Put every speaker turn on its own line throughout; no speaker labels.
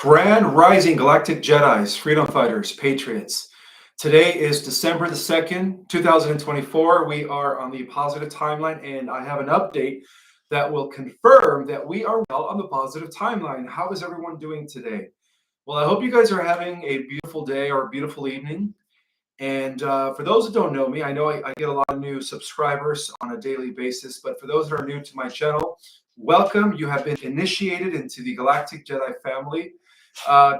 Grand Rising Galactic Jedis, Freedom Fighters, Patriots. Today is December the 2nd, 2024. We are on the positive timeline, and I have an update that will confirm that we are well on the positive timeline. How is everyone doing today? Well, I hope you guys are having a beautiful day or a beautiful evening. And for those that don't know me, I know I get a lot of new subscribers on a daily basis, but for those that are new to my channel, welcome. You have been initiated into the Galactic Jedi family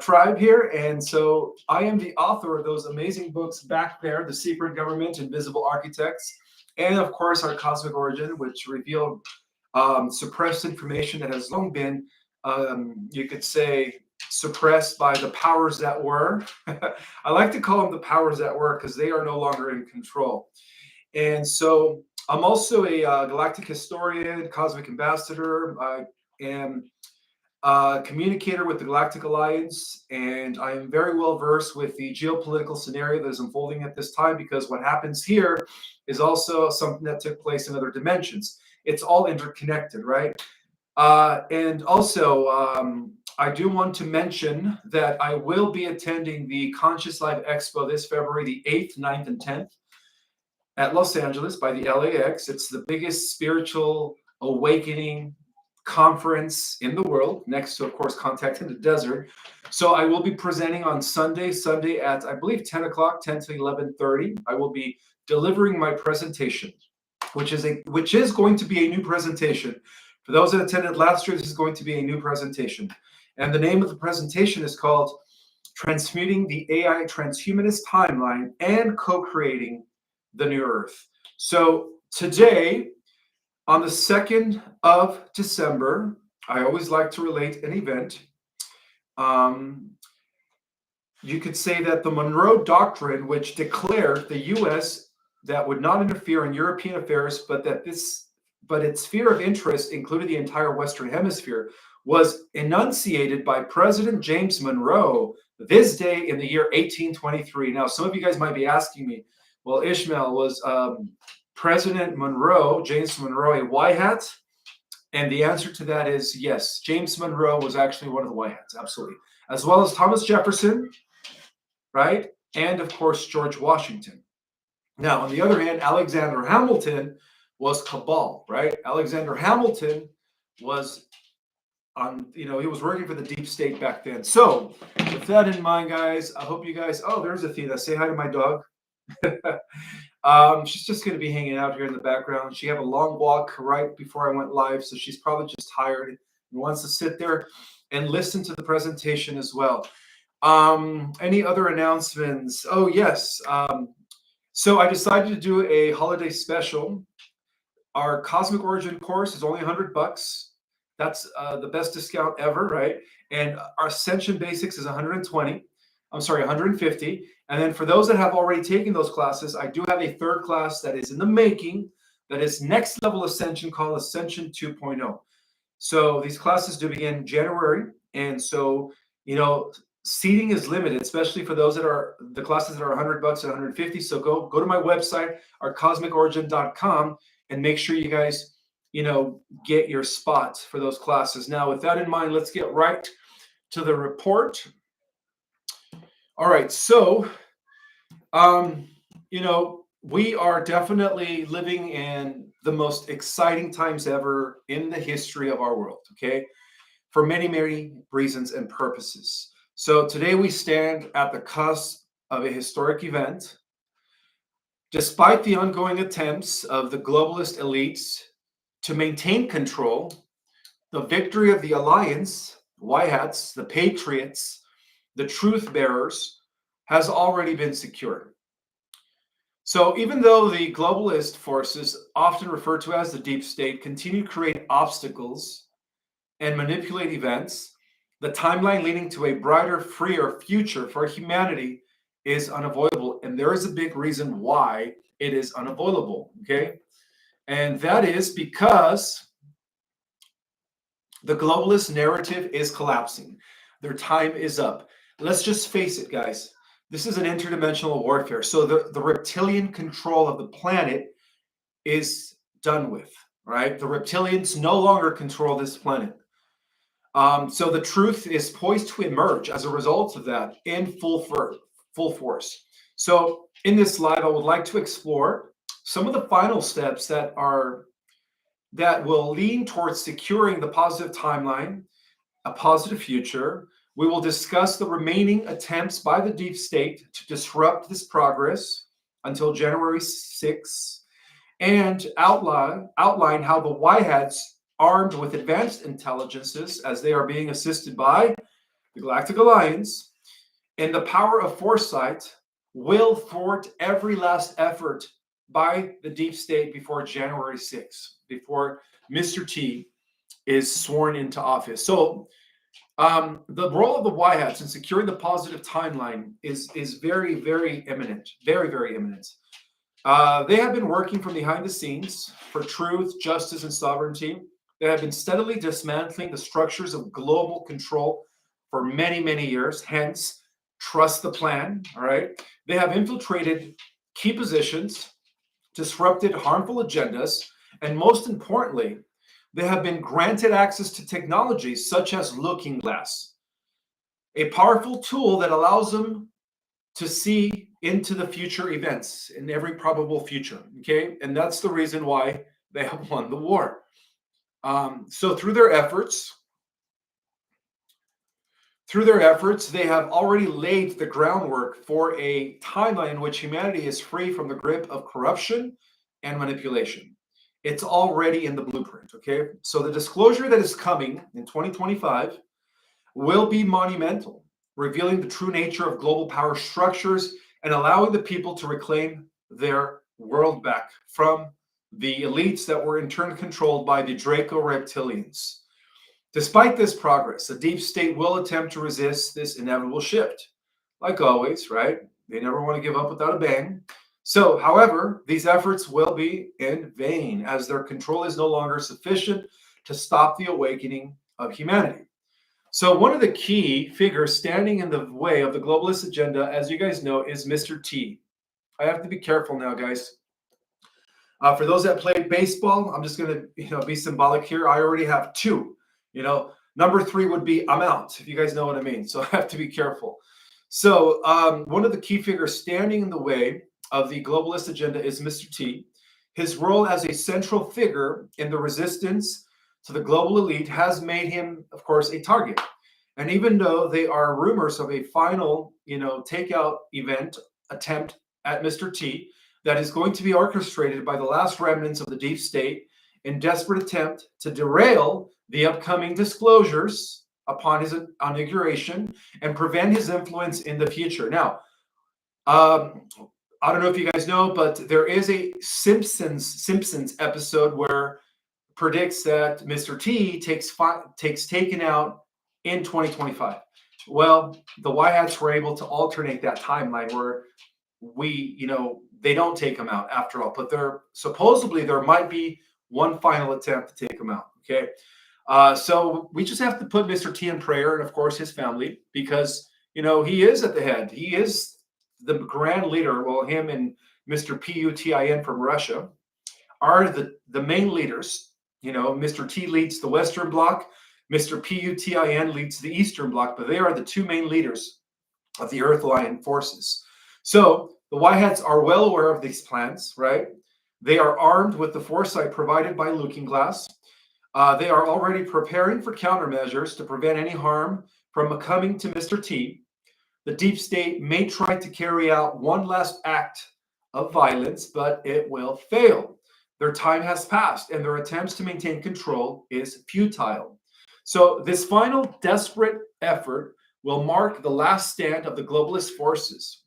tribe here. And so I am the author of those amazing books back there, The Secret Government, Invisible Architects, and of course, Our Cosmic Origin, which revealed suppressed information that has long been, you could say, suppressed by the powers that were. I like to call them the powers that were because they are no longer in control. And so I'm also a galactic historian, cosmic ambassador. I am a communicator with the Galactic Alliance, and I am very well versed with the geopolitical scenario that is unfolding at this time, because what happens here is also something that took place in other dimensions. It's all interconnected, right? And also, I do want to mention that I will be attending the Conscious Live Expo this February, the 8th, 9th, and 10th at Los Angeles by the LAX. It's the biggest spiritual awakening conference in the world, next to, of course, Contact in the Desert. So I will be presenting on Sunday at, I believe, 10 o'clock, 10 to 11:30. I will be delivering my presentation, which is going to be a new presentation. For those that attended last year, this is going to be a new presentation. And the name of the presentation is called Transmuting the AI Transhumanist Timeline and Co-Creating the New Earth. So today, on the 2nd of December, I always like to relate an event. You could say that the Monroe Doctrine, which declared the U.S. that would not interfere in European affairs, but its sphere of interest included the entire Western Hemisphere, was enunciated by President James Monroe this day in the year 1823. Now, some of you guys might be asking me, well, Ishmael, was President Monroe, James Monroe, a white hat? And the answer to that is yes. James Monroe was actually one of the white hats, absolutely. As well as Thomas Jefferson, right? And of course, George Washington. Now, on the other hand, Alexander Hamilton was cabal, right? Alexander Hamilton was he was working for the deep state back then. So with that in mind, guys, I hope you guys, oh, there's Athena. Say hi to my dog. She's just going to be hanging out here in the background. She had a long walk right before I went live, so she's probably just tired and wants to sit there and listen to the presentation as well. Any other announcements? Oh, yes. So I decided to do a holiday special. Our Cosmic Origin course is only $100. That's the best discount ever, right? And our Ascension Basics is 120. I'm sorry, 150. And then for those that have already taken those classes, I do have a third class that is in the making, that is next level Ascension, called Ascension 2.0. So these classes do begin January. And so, seating is limited, especially for those that are the classes that are $100 and 150. So go to my website, ourcosmicorigin.com, and make sure you guys, get your spot for those classes. Now, with that in mind, let's get right to the report. All right, so, we are definitely living in the most exciting times ever in the history of our world, okay? For many, many reasons and purposes. So today we stand at the cusp of a historic event. Despite the ongoing attempts of the globalist elites to maintain control, the victory of the Alliance, White Hats, the Patriots, the Truth Bearers, has already been secured. So even though the globalist forces, often referred to as the deep state, continue to create obstacles and manipulate events, the timeline leading to a brighter, freer future for humanity is unavoidable. And there is a big reason why it is unavoidable, okay? And that is because the globalist narrative is collapsing. Their time is up. Let's just face it, guys. This is an interdimensional warfare. So the reptilian control of the planet is done with, right? The reptilians no longer control this planet. So the truth is poised to emerge as a result of that in full force. So in this live, I would like to explore some of the final steps that will lean towards securing the positive timeline, a positive future. We will discuss the remaining attempts by the deep state to disrupt this progress until January 6th, and outline how the White Hats, armed with advanced intelligences as they are being assisted by the Galactic Alliance, and the power of foresight, will thwart every last effort by the deep state before January 6th, before Mr. T is sworn into office. So the role of the White Hats in securing the positive timeline is very, very imminent, very, very imminent. They have been working from behind the scenes for truth, justice, and sovereignty. They have been steadily dismantling the structures of global control for many, many years. Hence, trust the plan. All right. They have infiltrated key positions, disrupted harmful agendas, and most importantly, they have been granted access to technologies such as Looking Glass, a powerful tool that allows them to see into the future events in every probable future. Okay. And that's the reason why they have won the war. So through their efforts, they have already laid the groundwork for a timeline in which humanity is free from the grip of corruption and manipulation. It's already in the blueprint. Okay. So the disclosure that is coming in 2025 will be monumental, revealing the true nature of global power structures and allowing the people to reclaim their world back from the elites that were in turn controlled by the Draco reptilians. Despite this progress, the deep state will attempt to resist this inevitable shift. Like always, right? They never want to give up without a bang. So, however, these efforts will be in vain as their control is no longer sufficient to stop the awakening of humanity. So one of the key figures standing in the way of the globalist agenda, as you guys know, is Mr. T. I have to be careful now, guys. For those that play baseball, I'm just going to be symbolic here. I already have two. Number 3 would be I'm out, if you guys know what I mean. So I have to be careful. So one of the key figures standing in the way of the globalist agenda is Mr. T. His role as a central figure in the resistance to the global elite has made him, of course, a target. And even though there are rumors of a final, takeout event attempt at Mr. T that is going to be orchestrated by the last remnants of the deep state in desperate attempt to derail the upcoming disclosures upon his inauguration and prevent his influence in the future. Now, I don't know if you guys know, but there is a Simpsons episode where predicts that Mr. T takes taken out in 2025. Well, the White Hats were able to alternate that timeline where they don't take him out after all, but supposedly there might be one final attempt to take him out. Okay. So we just have to put Mr. T in prayer and of course his family, because, he is at the head. He is the grand leader. Well, him and Mr. Putin from Russia are the main leaders. Mr. T leads the Western Bloc, Mr. Putin leads the Eastern Bloc, but they are the two main leaders of the Earth Alliance forces. So the White Hats are well aware of these plans, right? They are armed with the foresight provided by Looking Glass. They are already preparing for countermeasures to prevent any harm from coming to Mr. T. The deep state may try to carry out one last act of violence, but it will fail. Their time has passed, and their attempts to maintain control is futile. So this final desperate effort will mark the last stand of the globalist forces,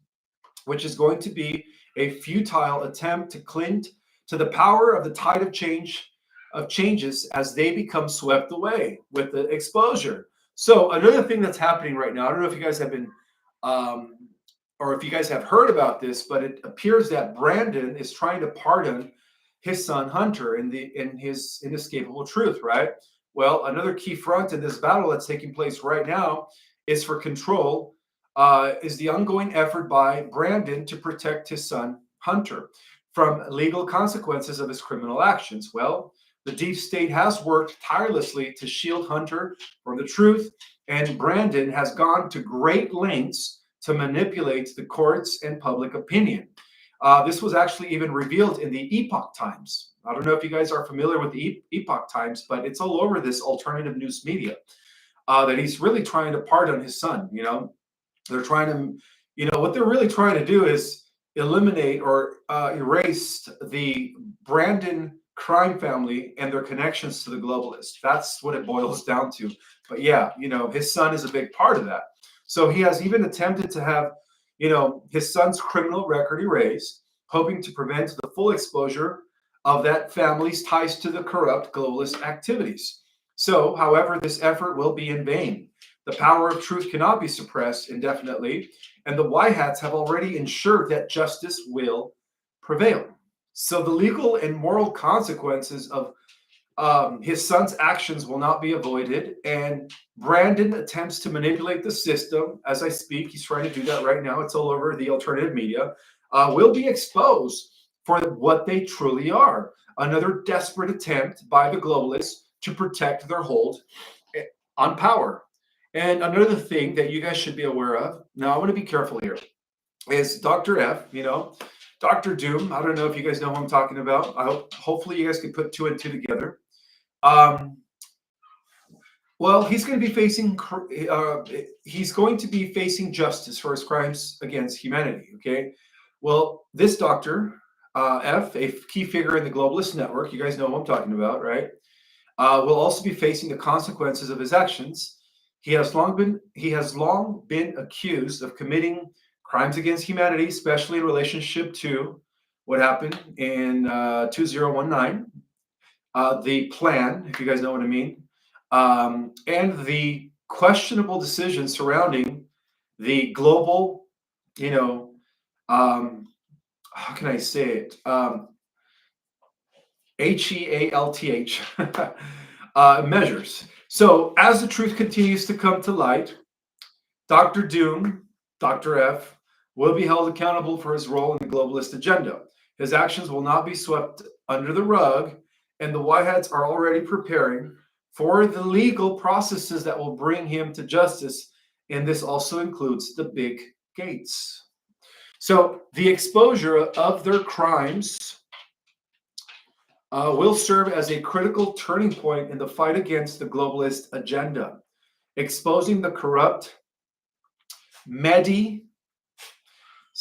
which is going to be a futile attempt to cling to the power of the tide of changes as they become swept away with the exposure. So another thing that's happening right now, I don't know if you guys have been or if you guys have heard about this, but it appears that Brandon is trying to pardon his son Hunter in his inescapable truth, right? Well, another key front in this battle that's taking place right now is for control, is the ongoing effort by Brandon to protect his son Hunter from legal consequences of his criminal actions. Well, the deep state has worked tirelessly to shield Hunter from the truth, and Brandon has gone to great lengths to manipulate the courts and public opinion. This was actually even revealed in the Epoch Times. I don't know if you guys are familiar with the Epoch Times, but it's all over this alternative news media that he's really trying to pardon his son. They're trying to, what they're really trying to do is eliminate or erase the Brandon crime family and their connections to the globalists. That's what it boils down to. But yeah, his son is a big part of that. So he has even attempted to have, his son's criminal record erased, hoping to prevent the full exposure of that family's ties to the corrupt globalist activities. So, however, this effort will be in vain. The power of truth cannot be suppressed indefinitely, and the White Hats have already ensured that justice will prevail. So the legal and moral consequences of his son's actions will not be avoided, and Brandon attempts to manipulate the system as I speak. He's trying to do that right now. It's all over the alternative media. Will be exposed for what they truly are. Another desperate attempt by the globalists to protect their hold on power. And another thing that you guys should be aware of, now I want to be careful here, is Dr. F, Dr. Doom. I don't know if you guys know who I'm talking about. Hopefully you guys can put two and two together. Well, he's going to be facing justice for his crimes against humanity. Okay. Well, this Dr. F, a key figure in the globalist network, you guys know who I'm talking about, right? Will also be facing the consequences of his actions. He has long been accused of committing crimes against humanity, especially in relationship to what happened in 2019, the plan, if you guys know what I mean, and the questionable decisions surrounding the global, how can I say it? HEALTH measures. So as the truth continues to come to light, Dr. Doom, Dr. F, will be held accountable for his role in the globalist agenda. His actions will not be swept under the rug, and the White Hats are already preparing for the legal processes that will bring him to justice, and this also includes the big gates. So the exposure of their crimes will serve as a critical turning point in the fight against the globalist agenda, exposing the corrupt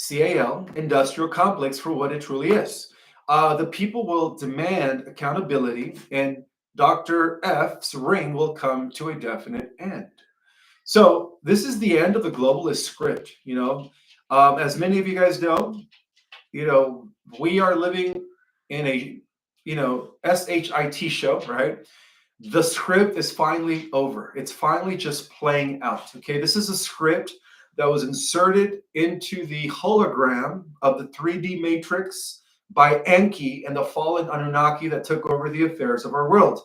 CAL industrial complex for what it truly is. The people will demand accountability, and Dr. F's reign will come to a definite end. So this is the end of the globalist script. As many of you guys know, we are living in a SHIT show, right? The script is finally over. It's finally just playing out. Okay, this is a script that was inserted into the hologram of the 3D matrix by Enki and the fallen Anunnaki that took over the affairs of our world.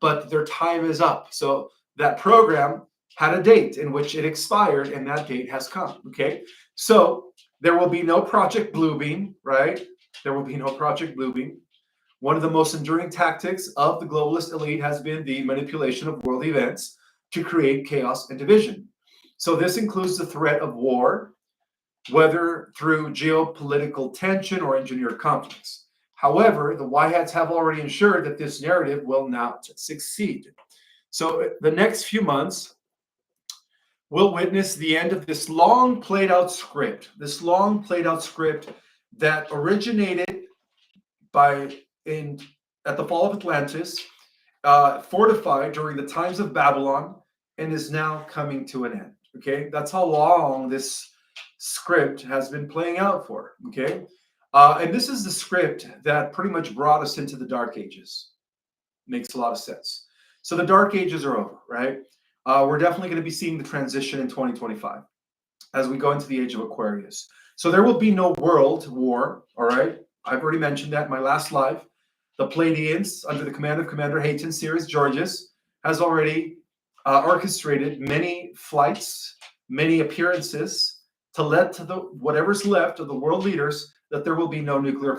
But their time is up. So that program had a date in which it expired, and that date has come. Okay, so there will be no Project Bluebeam, right? There will be no Project Bluebeam. One of the most enduring tactics of the globalist elite has been the manipulation of world events to create chaos and division. So this includes the threat of war, whether through geopolitical tension or engineered conflicts. However, the White Hats have already ensured that this narrative will not succeed. So the next few months will witness the end of this long played out script, that originated at the fall of Atlantis, fortified during the times of Babylon, and is now coming to an end. Okay, that's how long this script has been playing out for. Okay, and this is the script that pretty much brought us into the Dark Ages. Makes a lot of sense. So the Dark Ages are over, right? We're definitely going to be seeing the transition in 2025 as we go into the age of Aquarius. So there will be no world war. All right, I've already mentioned that in my last live. The Pleiadians, under the command of Commander Hayton Sirius Georges, has already orchestrated many flights, many appearances to let to whatever's left of the world leaders that there will be no nuclear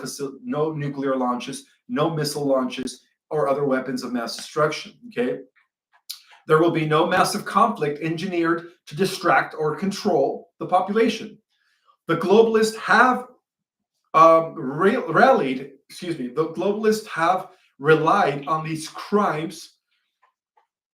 launches, no missile launches, or other weapons of mass destruction. Okay. There will be no massive conflict engineered to distract or control the population. The globalists have the globalists have relied on these crimes,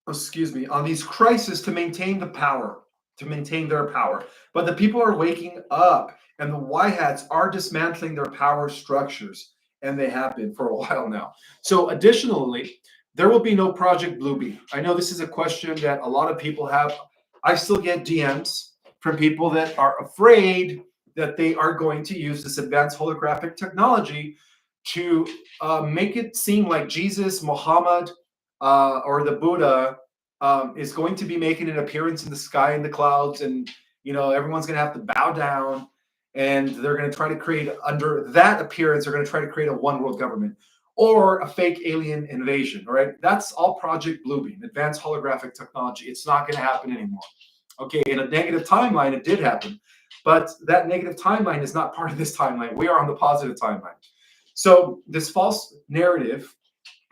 on these crises to maintain the power, to maintain their power. But the people are waking up, and the white hats are dismantling their power structures, and they have been for a while now. So additionally, there will be no Project Bluebeam. I know this is a question that a lot of people have. I still get DMs from people that are afraid that they are going to use this advanced holographic technology to make it seem like Jesus, Muhammad, or the Buddha is going to be making an appearance in the sky in the clouds, and everyone's going to have to bow down, and they're going to try to create, under that appearance, they're going to try to create a one world government or a fake alien invasion. All right, that's all Project Bluebeam, advanced holographic technology. It's not going to happen anymore. Okay, in a negative timeline, it did happen, but that negative timeline is not part of this timeline. We are on the positive timeline. So this false narrative,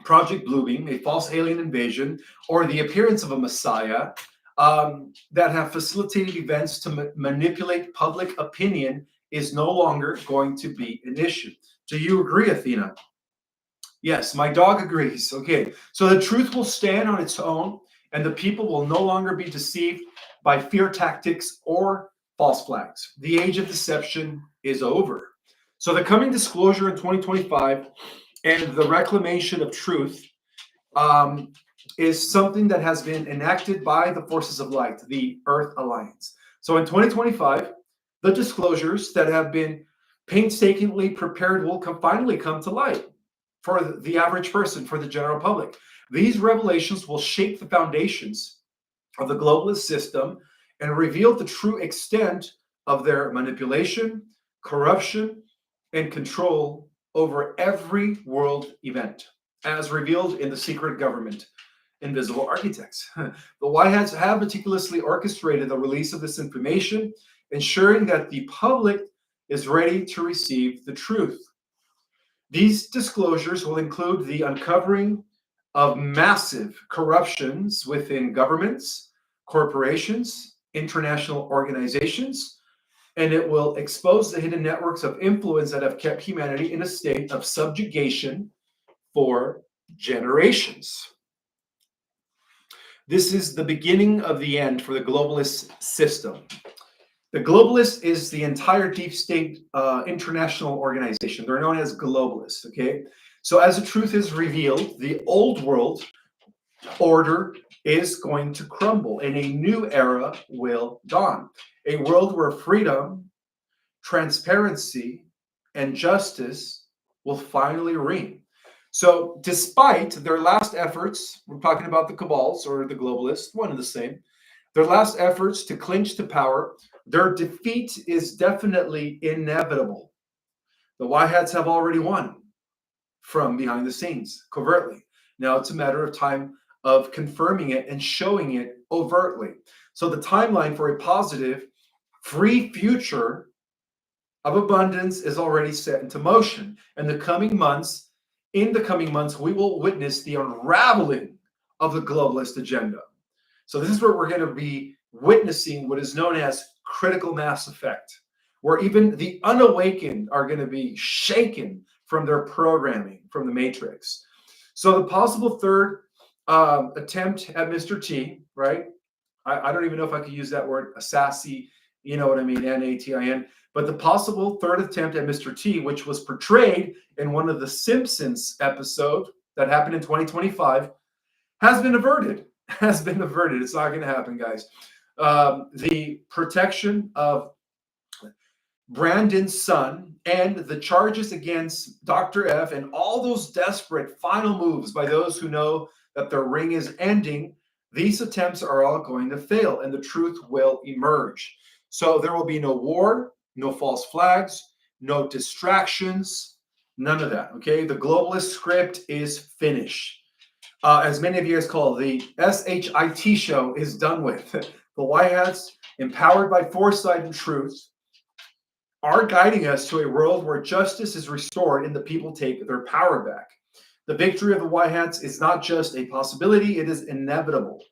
Project Bluebeam, a false alien invasion, or the appearance of a messiah, that have facilitated events to manipulate public opinion is no longer going to be an issue. Do you agree, Athena? Yes, my dog agrees. Okay, so the truth will stand on its own, and the people will no longer be deceived by fear tactics or false flags. The age of deception is over. So the coming disclosure in 2025 and the reclamation of truth is something that has been enacted by the forces of light, the Earth Alliance. So in 2025, the disclosures that have been painstakingly prepared will finally come to light for the average person, for the general public. These revelations will shape the foundations of the globalist system and reveal the true extent of their manipulation, corruption, and control over every world event, as revealed in the secret government, Invisible Architects. The White Hats have meticulously orchestrated the release of this information, ensuring that the public is ready to receive the truth. These disclosures will include the uncovering of massive corruptions within governments, corporations, international organizations, and it will expose the hidden networks of influence that have kept humanity in a state of subjugation for generations. This is the beginning of the end for the globalist system. The globalist is the entire deep state international organization. They're known as globalists, okay? So as the truth is revealed, the old world order is going to crumble and a new era will dawn. A world where freedom, transparency, and justice will finally reign. So despite their last efforts, we're talking about the cabals or the globalists, one and the same, their last efforts to clinch to power, their defeat is definitely inevitable. The White Hats have already won from behind the scenes, covertly. Now it's a matter of time of confirming it and showing it overtly. So the timeline for a positive, free future of abundance is already set into motion. In the coming months, we will witness the unraveling of the globalist agenda. So this is where we're going to be witnessing what is known as critical mass effect, where even the unawakened are going to be shaken from their programming, from the matrix. So the possible third attempt at Mr. T, right? I don't even know if I could use that word, a sassy, you know what I mean, N-A-T-I-N. But the possible third attempt at Mr. T, which was portrayed in one of the Simpsons episode that happened in 2025, has been averted. It's not going to happen, guys. The protection of Brandon's son and the charges against Dr. F and all those desperate final moves by those who know that their reign is ending, these attempts are all going to fail and the truth will emerge. So there will be no war, no false flags, no distractions, none of that, okay? The globalist script is finished. As many of you guys call the SHIT show is done with. The White Hats, empowered by foresight and truth, are guiding us to a world where justice is restored and the people take their power back. The victory of the White Hats is not just a possibility, it is inevitable.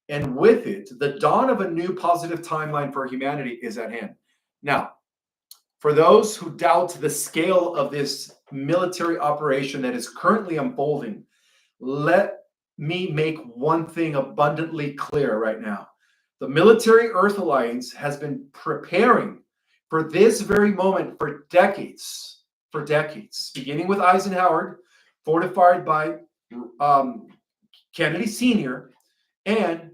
And with it, the dawn of a new positive timeline for humanity is at hand. Now, for those who doubt the scale of this military operation that is currently unfolding, let me make one thing abundantly clear right now. The military Earth Alliance has been preparing for this very moment for decades, beginning with Eisenhower, fortified by Kennedy Sr., and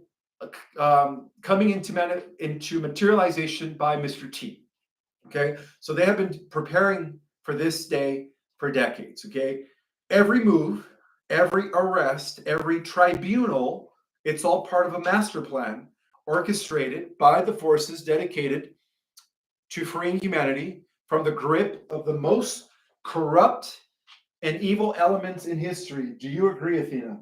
coming into materialization by Mr. T. Okay, so they have been preparing for this day for decades. Okay, every move, every arrest, every tribunal, it's all part of a master plan orchestrated by the forces dedicated to freeing humanity from the grip of the most corrupt and evil elements in history. Do you agree, Athena?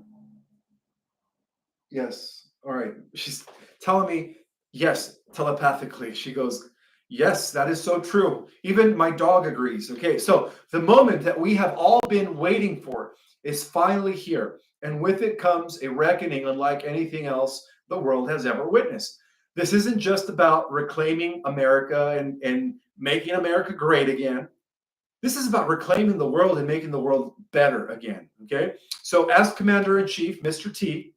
Yes. All right. She's telling me yes telepathically. She goes, yes, that is so true. Even my dog agrees. Okay. So the moment that we have all been waiting for is finally here. And with it comes a reckoning unlike anything else the world has ever witnessed. This isn't just about reclaiming America and making America great again. This is about reclaiming the world and making the world better again. Okay. So as Commander in Chief, Mr. T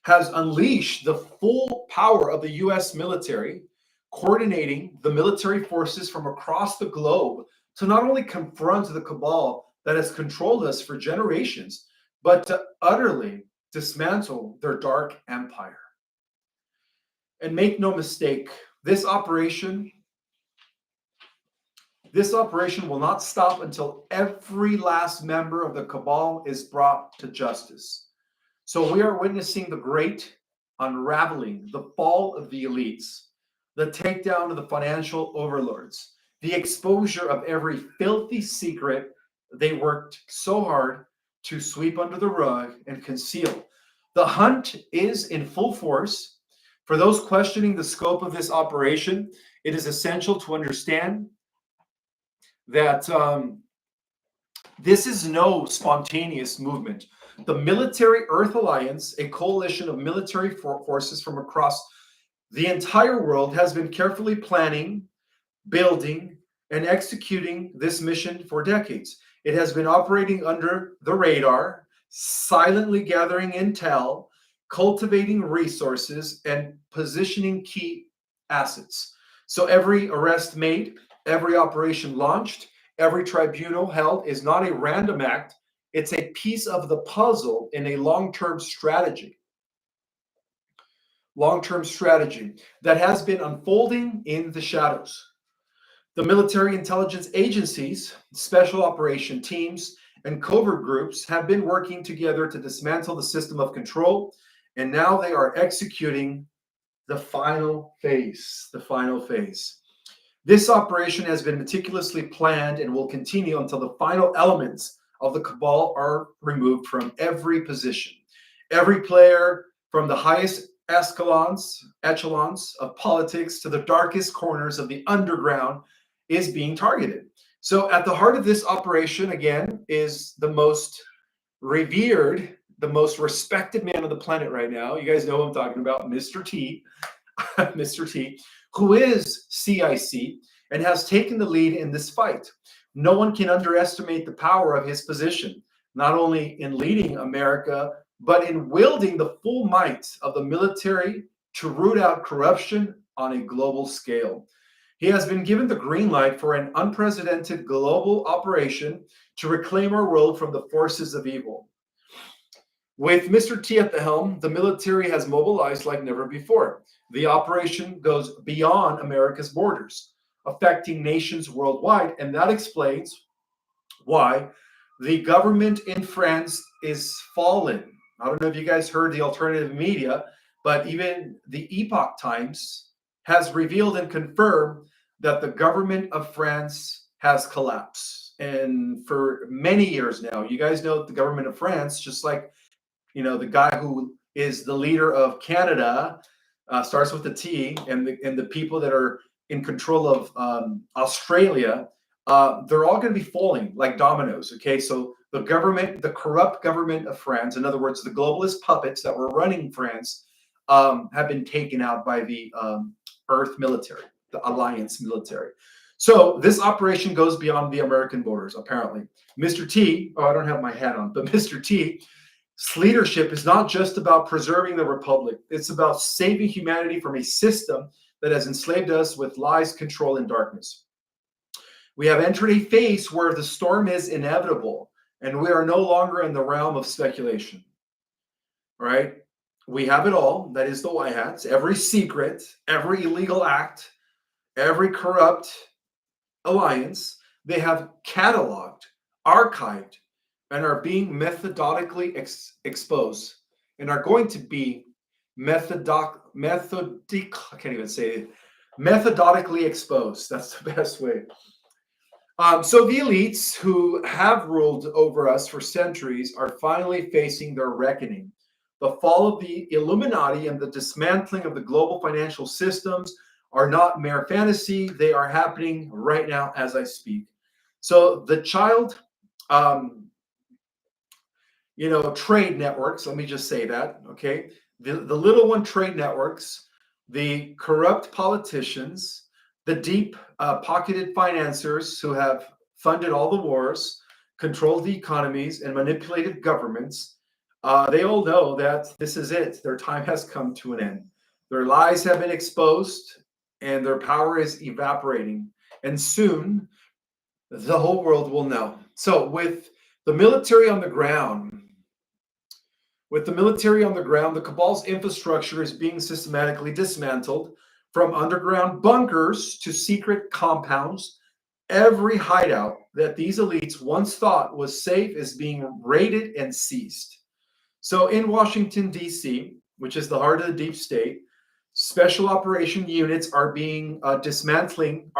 has unleashed the full power of the US military, coordinating the military forces from across the globe to not only confront the cabal that has controlled us for generations, but to utterly dismantle their dark empire. And make no mistake, this operation will not stop until every last member of the cabal is brought to justice. So we are witnessing the great unraveling, the fall of the elites, the takedown of the financial overlords, the exposure of every filthy secret they worked so hard to sweep under the rug and conceal. The hunt is in full force. For those questioning the scope of this operation, it is essential to understand that this is no spontaneous movement. The Military Earth Alliance, a coalition of military forces from across the entire world, has been carefully planning, building, and executing this mission for decades. It has been operating under the radar, silently gathering intel, cultivating resources, and positioning key assets. So every arrest made, every operation launched, every tribunal held is not a random act. It's a piece of the puzzle in a long-term strategy. Long-term strategy that has been unfolding in the shadows. The military intelligence agencies, special operation teams, and covert groups have been working together to dismantle the system of control, and now they are executing the final phase. The final phase. This operation has been meticulously planned and will continue until the final elements of the cabal are removed from every position. Every player, from the highest echelons of politics to the darkest corners of the underground, is being targeted. So at the heart of this operation, again, is the most revered, the most respected man on the planet right now. You guys know who I'm talking about, Mr. T. Mr. T, who is CIC and has taken the lead in this fight. No one can underestimate the power of his position, not only in leading America, but in wielding the full might of the military to root out corruption on a global scale. He has been given the green light for an unprecedented global operation to reclaim our world from the forces of evil. With Mr. T at the helm, the military has mobilized like never before. The operation goes beyond America's borders, affecting nations worldwide, and that explains why the government in France is fallen. I don't know if you guys heard the alternative media, but even the Epoch Times has revealed and confirmed that the government of France has collapsed. And for many years now, you guys know the government of France, just like, you know, the guy who is the leader of Canada, starts with the T, and the people that are in control of Australia, they're all going to be falling like dominoes. Okay, so the government, the corrupt government of France, in other words, the globalist puppets that were running France, have been taken out by the Earth military, the Alliance military. So this operation goes beyond the American borders, apparently. Mr. T, oh, I don't have my hat on, but Mr. T's leadership is not just about preserving the Republic. It's about saving humanity from a system that has enslaved us with lies, control, and darkness. We have entered a phase where the storm is inevitable, and we are no longer in the realm of speculation. Right? We have it all. That is the White Hats. Every secret, every illegal act, every corrupt alliance, they have cataloged, archived, and are being methodically exposed, and are going to be methodically exposed. That's the best way. So the elites who have ruled over us for centuries are finally facing their reckoning. The fall of the Illuminati and the dismantling of the global financial systems are not mere fantasy. They are happening right now as I speak. So the child, trade networks, let me just say that, okay? The little one trade networks, the corrupt politicians, the deep pocketed financiers who have funded all the wars, controlled the economies, and manipulated governments, they all know that this is it. Their time has come to an end. Their lies have been exposed, and their power is evaporating. And soon, the whole world will know. So with the military on the ground, the cabal's infrastructure is being systematically dismantled, from underground bunkers to secret compounds. Every hideout that these elites once thought was safe is being raided and seized. So in Washington, D.C., which is the heart of the deep state, special operation units are dismantling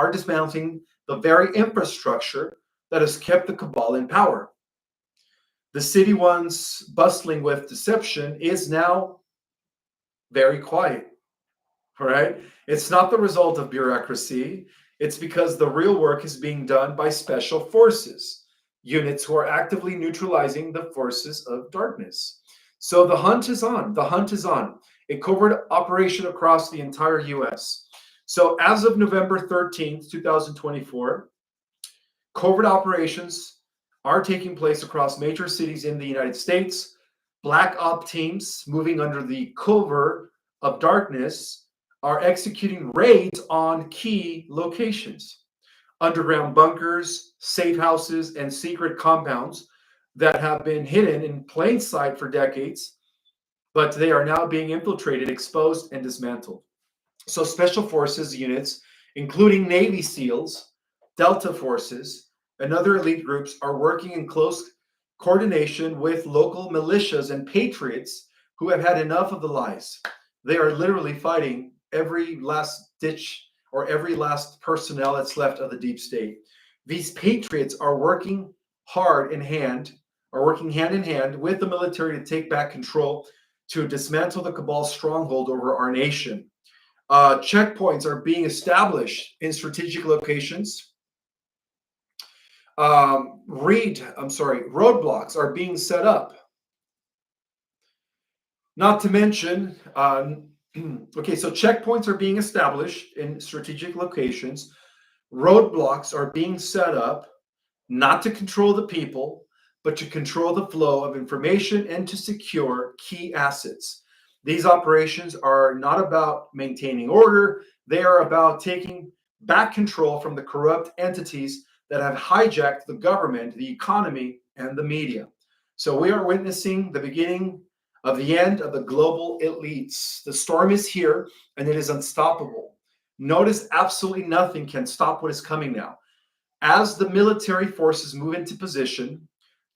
the very infrastructure that has kept the cabal in power. The city, once bustling with deception, is now very quiet. All right? It's not the result of bureaucracy. It's because the real work is being done by special forces, units who are actively neutralizing the forces of darkness. So the hunt is on. The hunt is on. A covert operation across the entire U.S. So as of November 13th, 2024, covert operations are taking place across major cities in the United States. Black op teams moving under the cover of darkness are executing raids on key locations. Underground bunkers, safe houses, and secret compounds that have been hidden in plain sight for decades, but they are now being infiltrated, exposed, and dismantled. So special forces units, including Navy SEALs, Delta forces, and other elite groups are working in close coordination with local militias and patriots who have had enough of the lies. They are literally fighting every last ditch or every last personnel that's left of the deep state. These patriots are working hand in hand with the military to take back control, to dismantle the cabal's stronghold over our nation. Checkpoints are being established in strategic locations. Roadblocks are being set up. Not to mention, so checkpoints are being established in strategic locations. Roadblocks are being set up not to control the people, but to control the flow of information and to secure key assets. These operations are not about maintaining order. They are about taking back control from the corrupt entities that have hijacked the government, the economy, and the media. So we are witnessing the beginning of the end of the global elites. The storm is here, and it is unstoppable. Notice absolutely nothing can stop what is coming now. As the military forces move into position,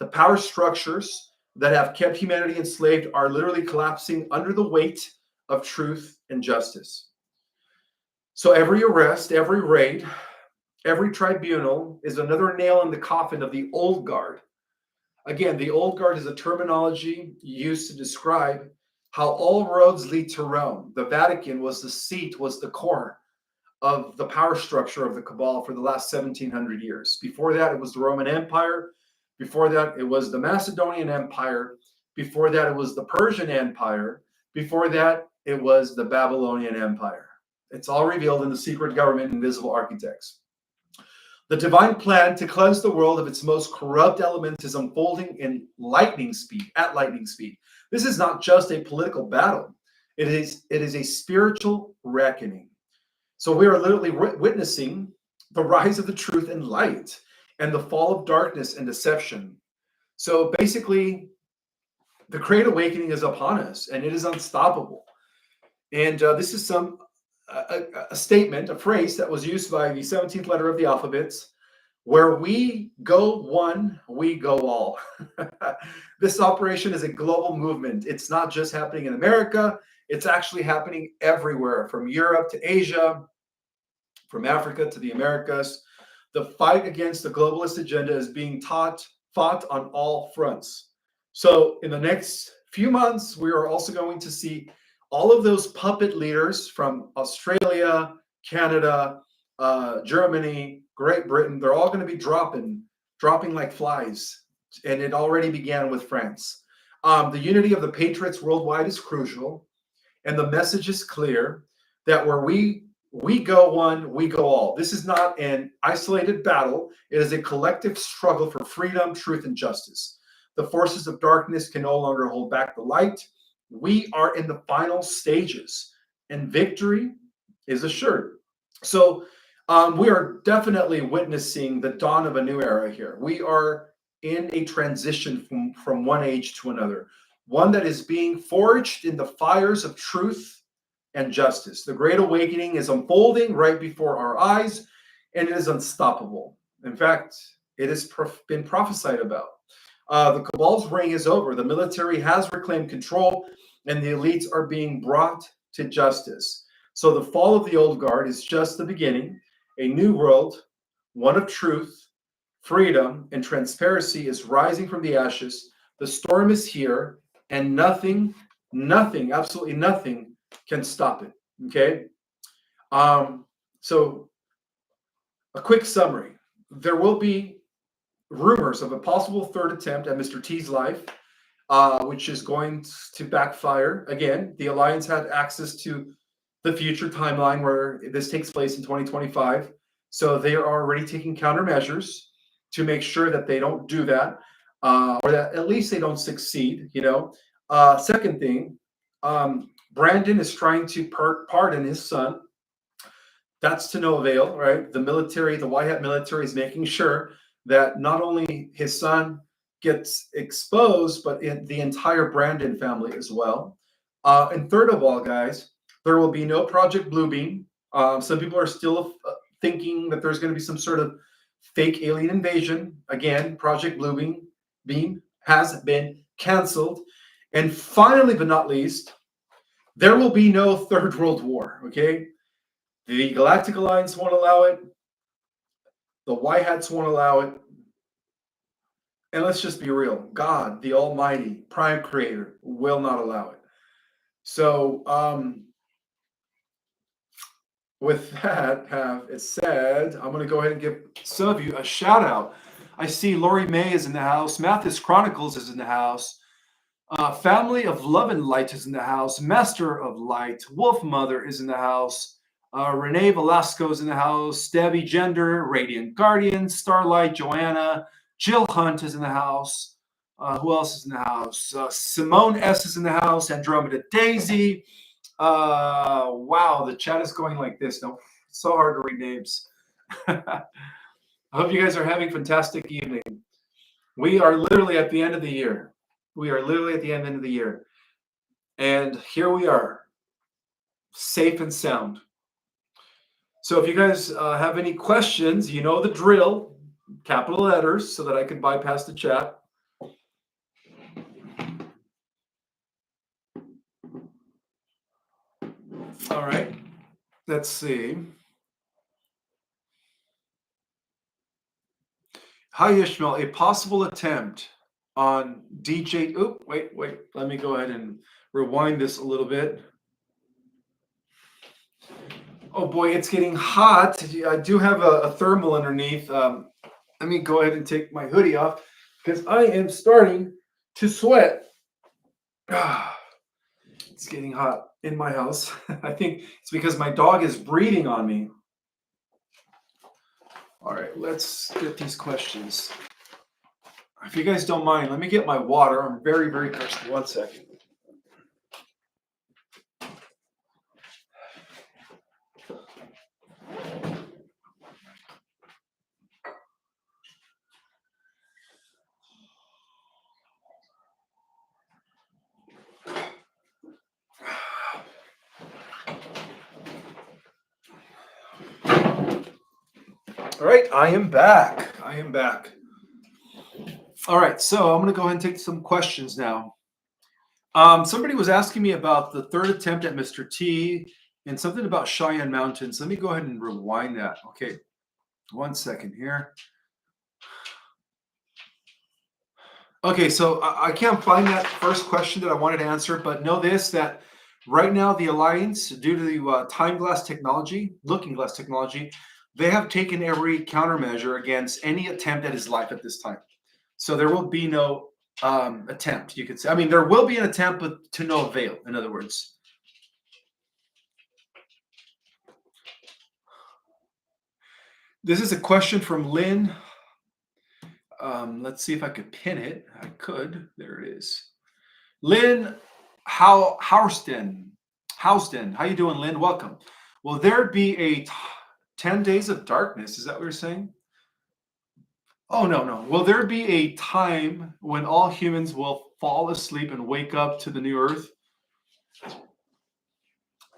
the power structures that have kept humanity enslaved are literally collapsing under the weight of truth and justice. So every arrest, every raid, every tribunal is another nail in the coffin of the old guard. Again, the old guard is a terminology used to describe how all roads lead to Rome. The Vatican was the seat, was the core of the power structure of the cabal for the last 1700 years. Before that, it was the Roman Empire. Before that, it was the Macedonian Empire. Before that, it was the Persian Empire. Before that, it was the Babylonian Empire. It's all revealed in the Secret Government, Invisible Architects. The divine plan to cleanse the world of its most corrupt elements is unfolding in lightning speed, at lightning speed. This is not just a political battle. It is a spiritual reckoning. So we are literally witnessing the rise of the truth and light and the fall of darkness and deception. So basically, the Great Awakening is upon us, and it is unstoppable. And this is a statement, a phrase that was used by the 17th letter of the alphabets, where we go one, we go all. This operation is a global movement. It's not just happening in America. It's actually happening everywhere, from Europe to Asia, from Africa to the Americas. The fight against the globalist agenda is being fought on all fronts. So in the next few months, we are also going to see all of those puppet leaders from Australia, Canada, Germany, Great Britain. They're all going to be dropping like flies. And it already began with France. The unity of the patriots worldwide is crucial. And the message is clear that where we go one, we go all. This is not an isolated battle. It is a collective struggle for freedom, truth, and justice. The forces of darkness can no longer hold back the light. We are in the final stages, and victory is assured. So we are definitely witnessing the dawn of a new era here. We are in a transition from one age to another, one that is being forged in the fires of truth and justice. The Great Awakening is unfolding right before our eyes, and it is unstoppable. In fact, it has been prophesied about. The cabal's reign is over. The military has reclaimed control, and the elites are being brought to justice. So the fall of the old guard is just the beginning. A new world, one of truth, freedom, and transparency is rising from the ashes. The storm is here, and nothing, absolutely nothing can stop it. Okay? So a quick summary. There will be rumors of a possible third attempt at Mr. T's life, which is going to backfire. Again, the Alliance had access to the future timeline where this takes place in 2025. So they are already taking countermeasures to make sure that they don't do that, or that at least they don't succeed, Second thing, Brandon is trying to pardon his son. That's to no avail, right? The military, the White Hat military is making sure that not only his son gets exposed, but the entire Brandon family as well. And third of all, guys, there will be no Project Bluebeam. Some people are still thinking that there's going to be some sort of fake alien invasion. Again, Project Bluebeam has been canceled. And finally, but not least, there will be no Third World War, okay? The Galactic Alliance won't allow it. The White Hats won't allow it. And let's just be real. God, the Almighty, Prime Creator, will not allow it. So, with that it said, I'm going to go ahead and give some of you a shout out. I see Lori May is in the house. Mathis Chronicles is in the house. Family of Love and Light is in the house. Master of Light. Wolf Mother is in the house. Renee Velasco is in the house. Debbie Gender, Radiant Guardian, Starlight, Joanna, Jill Hunt is in the house. Who else is in the house? Simone S is in the house. Andromeda Daisy. Wow, the chat is going like this. No, it's so hard to read names. I hope you guys are having a fantastic evening. We are literally at the end of the year. And here we are, safe and sound. So if you guys have any questions, you know the drill, capital letters, so that I can bypass the chat. All right, let's see. Hi, Ishmael. A possible attempt on DJ. Oh, wait. Let me go ahead and rewind this a little bit. Oh boy, it's getting hot. I do have a thermal underneath. Let me go ahead and take my hoodie off because I am starting to sweat. Ah, it's getting hot in my house. I think it's because my dog is breathing on me. All right, let's get these questions. If you guys don't mind, let me get my water. I'm very, very thirsty. One second. All right, I am back. I am back. All right, so I'm going to go ahead and take some questions now. Somebody was asking me about the third attempt at Mr. T and something about Cheyenne Mountains. Let me go ahead and rewind that. Okay, one second here. Okay, so I can't find that first question that I wanted to answer, but know this, that right now the Alliance, due to the time glass technology, looking glass technology, they have taken every countermeasure against any attempt at his life at this time. So there will be no attempt, you could say. I mean, there will be an attempt, but to no avail, in other words. This is a question from Lynn. Let's see if I could pin it. I could. There it is. Lynn Houston. How you doing, Lynn? Welcome. Will there be a 10 days of darkness? Is that what you're saying? Oh, no, no. Will there be a time when all humans will fall asleep and wake up to the new Earth?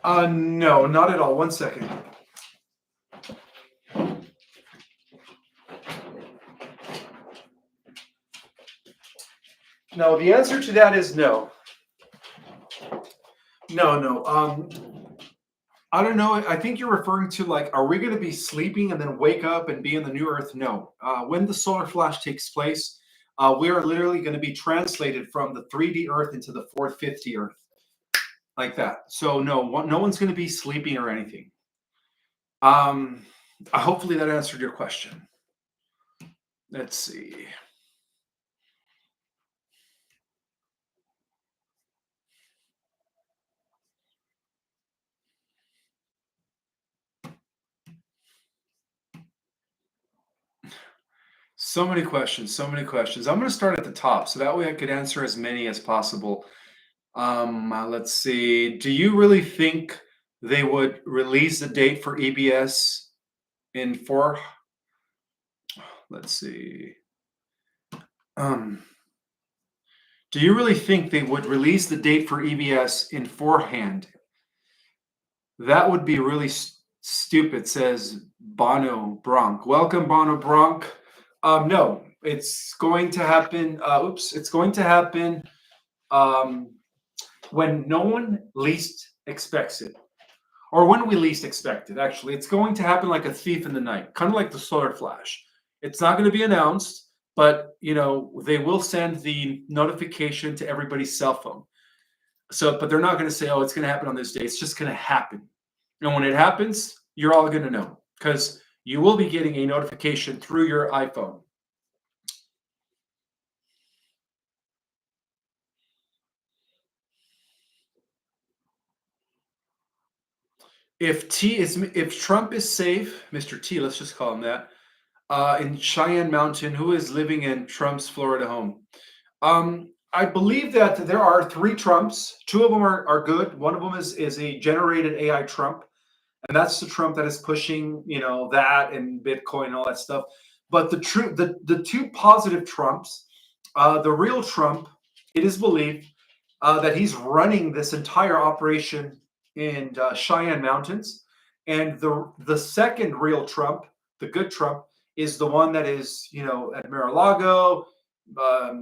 No, not at all. One second. No, the answer to that is no. No, no. I don't know. I think you're referring to like, are we going to be sleeping and then wake up and be in the new Earth? No. When the solar flash takes place, we are literally going to be translated from the 3D Earth into the 450 Earth, like that. So no, no one's going to be sleeping or anything. Hopefully that answered your question. Let's see. So many questions, so many questions. I'm going to start at the top so that way I could answer as many as possible. Let's see. Do you really think they would release the date for EBS in four? Let's see. Do you really think they would release the date for EBS in forehand? That would be really stupid, says Bono Bronk. Welcome, Bono Bronk. No, it's going to happen. It's going to happen when no one least expects it, or when we least expect it. Actually, it's going to happen like a thief in the night, kind of like the solar flash. It's not going to be announced, but they will send the notification to everybody's cell phone. So, but they're not going to say, "Oh, it's going to happen on this day." It's just going to happen, and when it happens, you're all going to know because you will be getting a notification through your iPhone. If Trump is safe, Mr. T, let's just call him that, in Cheyenne Mountain, who is living in Trump's Florida home? I believe that there are three Trumps. Two of them are good. One of them is a generated AI Trump, and that's the Trump that is pushing, that and Bitcoin and all that stuff. But the two positive Trumps, the real Trump, it is believed that he's running this entire operation in Cheyenne Mountains, and the second real Trump, the good Trump, is the one that is at Mar-a-Lago,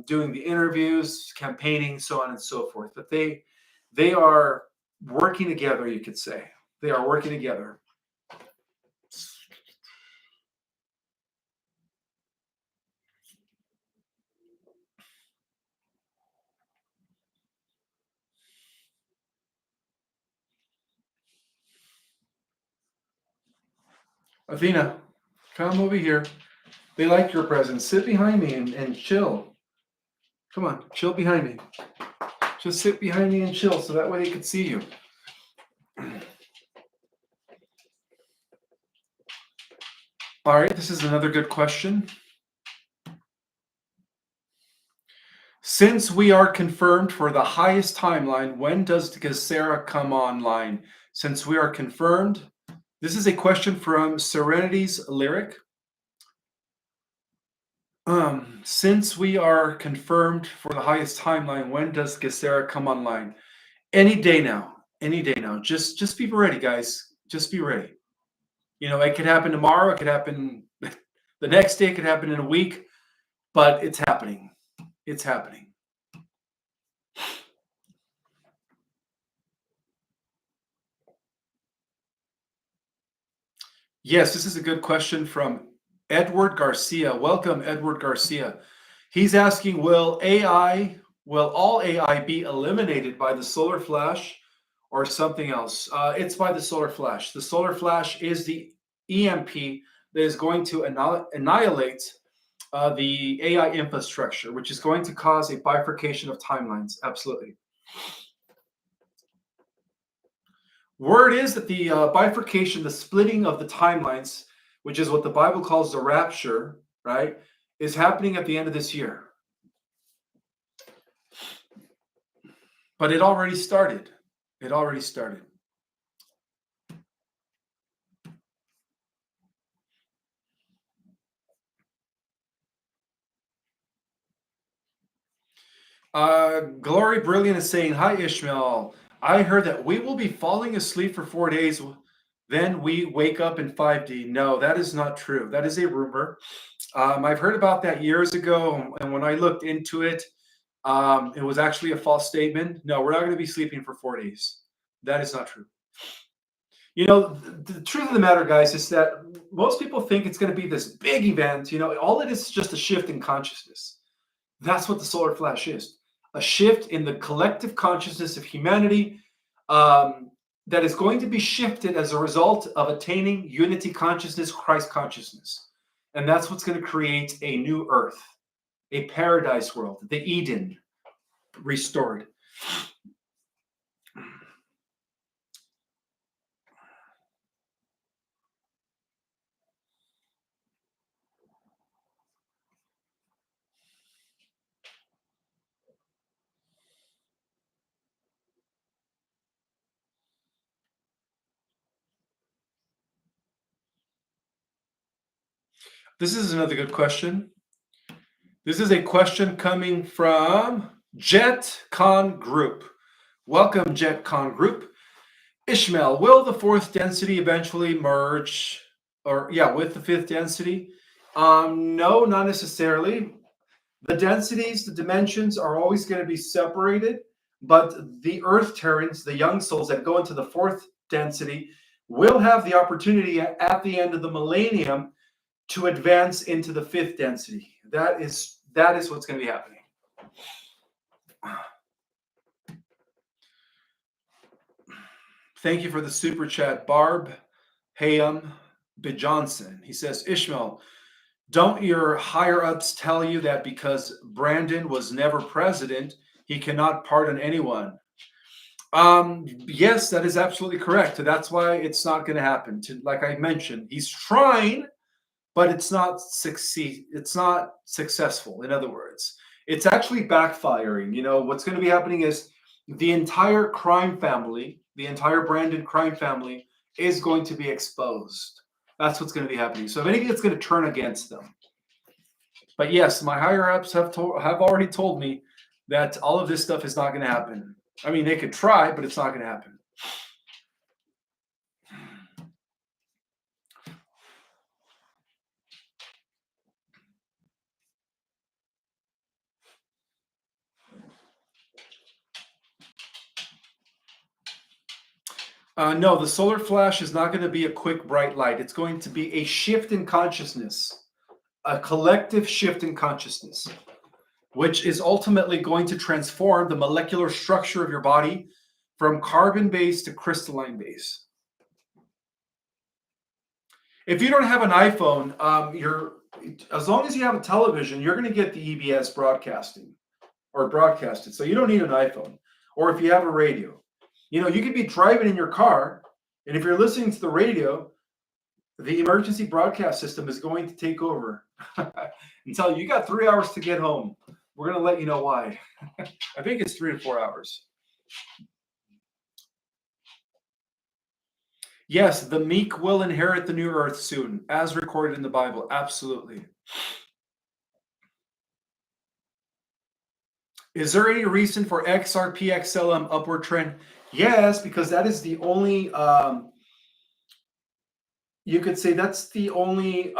doing the interviews, campaigning, so on and so forth. But they are working together, you could say. They are working together. Athena, come over here. They like your presence. Sit behind me and chill. Come on, chill behind me. Just sit behind me and chill so that way they can see you. All right, this is another good question. Since we are confirmed for the highest timeline, when does the Gesera come online? Since we are confirmed, this is a question from Serenity's Lyric. Since we are confirmed for the highest timeline, when does Gesera come online? Any day now. Any day now. Just be ready, guys. Just be ready. You know, it could happen tomorrow. It could happen the next day. It could happen in a week. But it's happening. It's happening. Yes, this is a good question from Edward Garcia. Welcome, Edward Garcia. He's asking, will all AI be eliminated by the solar flash or something else? It's by the solar flash. The solar flash is the EMP that is going to annihilate the AI infrastructure, which is going to cause a bifurcation of timelines. Absolutely. Word is that the bifurcation, the splitting of the timelines, which is what the Bible calls the rapture, right, is happening at the end of this year. But it already started. It already started. Glory Brilliant is saying, hi, Ishmael. I heard that we will be falling asleep for 4 days. Then we wake up in 5D. No, that is not true. That is a rumor. I've heard about that years ago. And when I looked into it, it was actually a false statement. No, we're not going to be sleeping for 4 days. That is not true. You know, the truth of the matter, guys, is that most people think it's going to be this big event. You know, all it is just a shift in consciousness. That's what the solar flash is, a shift in the collective consciousness of humanity that is going to be shifted as a result of attaining unity consciousness, Christ consciousness. And that's what's going to create a new earth, a paradise world, the Eden restored. This is another good question. This is a question coming from JetCon Group. Welcome, JetCon Group. Ishmael, will the fourth density eventually merge, with the fifth density? No, not necessarily. The densities, the dimensions are always going to be separated, but the Earth Terrans, the young souls that go into the fourth density, will have the opportunity at the end of the millennium to advance into the fifth density. That is what's going to be happening. Thank you for the super chat, Barb Hayam B. Johnson. He says, Ishmael, don't your higher ups tell you that because Brandon was never president, he cannot pardon anyone? Yes, that is absolutely correct. That's why it's not going to happen. Like I mentioned, he's trying, but it's not successful. In other words, it's actually backfiring. You know, what's going to be happening is the entire crime family, the entire Brandon crime family is going to be exposed. That's what's going to be happening. So if anything, it's going to turn against them. But yes, my higher ups have already told me that all of this stuff is not going to happen. I mean, they could try, but it's not going to happen. No, the solar flash is not going to be a quick bright light. It's going to be a shift in consciousness, a collective shift in consciousness, which is ultimately going to transform the molecular structure of your body from carbon base to crystalline base. If you don't have an iPhone, as long as you have a television, you're going to get the EBS broadcasting or broadcasted. So you don't need an iPhone. Or if you have a radio, you could be driving in your car, and if you're listening to the radio, the emergency broadcast system is going to take over and tell you, you got 3 hours to get home. We're going to let you know why. I think it's 3 to 4 hours. Yes, the meek will inherit the new earth soon, as recorded in the Bible. Absolutely. Is there any reason for XRP XLM upward trend? Yes, because that is the only, you could say that's the only